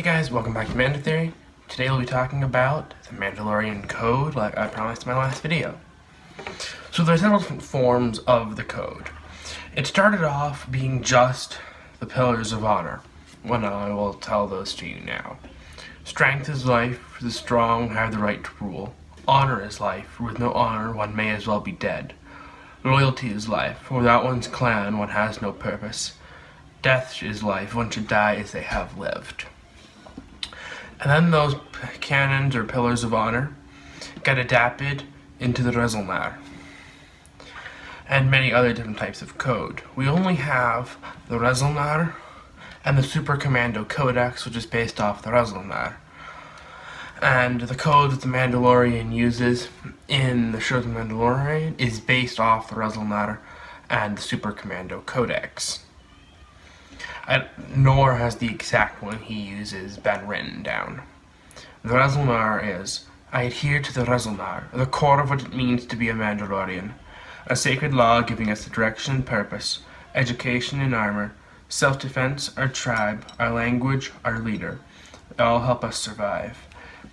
Hey guys, welcome back to Mando Theory. Today we'll be talking about the Mandalorian Code, like I promised in my last video. So there are several different forms of the code. It started off being just the Pillars of Honor, when I will tell those to you now. Strength is life, the strong have the right to rule. Honor is life, with no honor one may as well be dead. Loyalty is life, without one's clan one has no purpose. Death is life, one should die as they have lived. And then those canons or pillars of honor got adapted into the Resol'nare and many other different types of code. We only have the Resol'nare and the Super Commando Codex, which is based off the Resol'nare. And the code that the Mandalorian uses in the show The Mandalorian is based off the Resol'nare and the Super Commando Codex. Nor has the exact one he uses been written down. The Resol'nare is, I adhere to the Resol'nare, the core of what it means to be a Mandalorian, a sacred law giving us the direction and purpose, education and armor, self-defense, our tribe, our language, our leader. They all help us survive.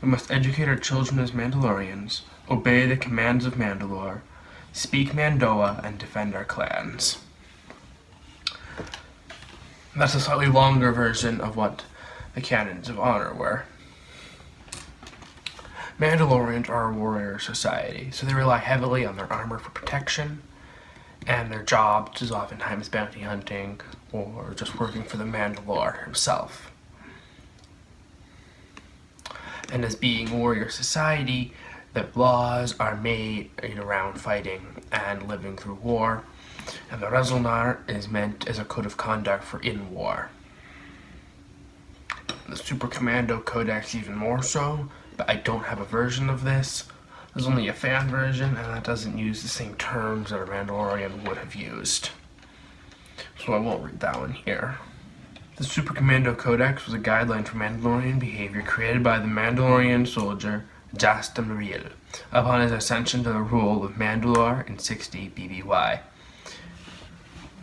We must educate our children as Mandalorians, obey the commands of Mandalore, speak Mandoa, and defend our clans. That's a slightly longer version of what the canons of honor were. Mandalorians are a warrior society, so they rely heavily on their armor for protection, and their job is oftentimes bounty hunting or just working for the Mandalore himself. And as being a warrior society, their laws are made around fighting and living through war. And the Resol'nare is meant as a code of conduct for in war. The Super Commando Codex even more so, but I don't have a version of this. There's only a fan version, and that doesn't use the same terms that a Mandalorian would have used. So I won't read that one here. The Super Commando Codex was a guideline for Mandalorian behavior created by the Mandalorian soldier Jasta Mareel upon his ascension to the rule of Mandalore in 60 BBY.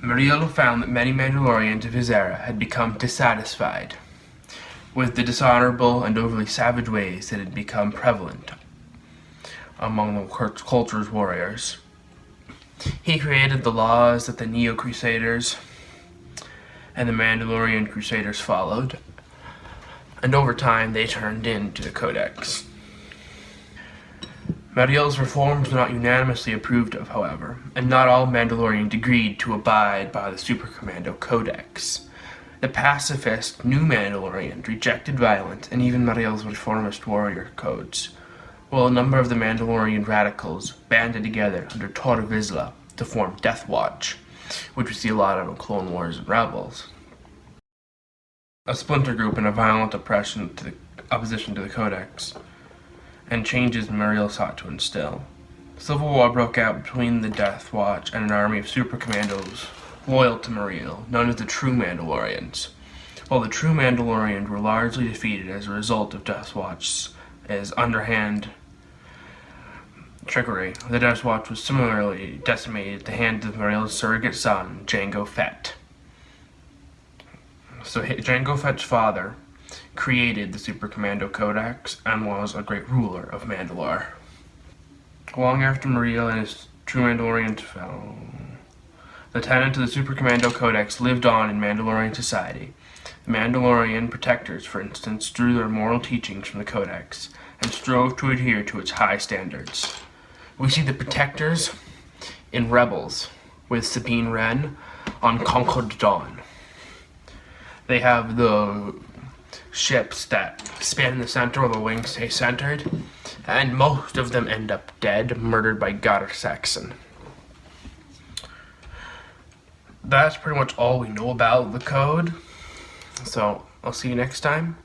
Mareel found that many Mandalorians of his era had become dissatisfied with the dishonorable and overly savage ways that had become prevalent among the culture's warriors. He created the laws that the Neo-Crusaders and the Mandalorian Crusaders followed, and over time they turned into the Codex. Mareel's reforms were not unanimously approved of, however, and not all Mandalorians agreed to abide by the Super Commando Codex. The pacifist New Mandalorians rejected violence and even Mareel's reformist warrior codes, while a number of the Mandalorian radicals banded together under Tor Vizsla to form Death Watch, which we see a lot of in Clone Wars and Rebels. A splinter group in a violent opposition to the Codex, and changes Mareel sought to instill. Civil war broke out between the Death Watch and an army of super commandos loyal to Mareel, known as the True Mandalorians. While the True Mandalorians were largely defeated as a result of Death Watch's underhand trickery, the Death Watch was similarly decimated at the hands of Mareel's surrogate son, Jango Fett. So Jango Fett's father created the Super Commando Codex and was a great ruler of Mandalore. Long after Mareel and his True Mandalorians fell, the tenets of the Super Commando Codex lived on in Mandalorian society. The Mandalorian protectors, for instance, drew their moral teachings from the Codex and strove to adhere to its high standards. We see the protectors in Rebels with Sabine Wren on Concord Dawn. They have the ships that span in the center where the wings stay centered, and most of them end up dead, murdered by Gar Saxon. That's pretty much all we know about the code, so I'll see you next time.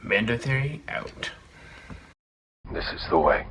Mando Theory out. This is the way.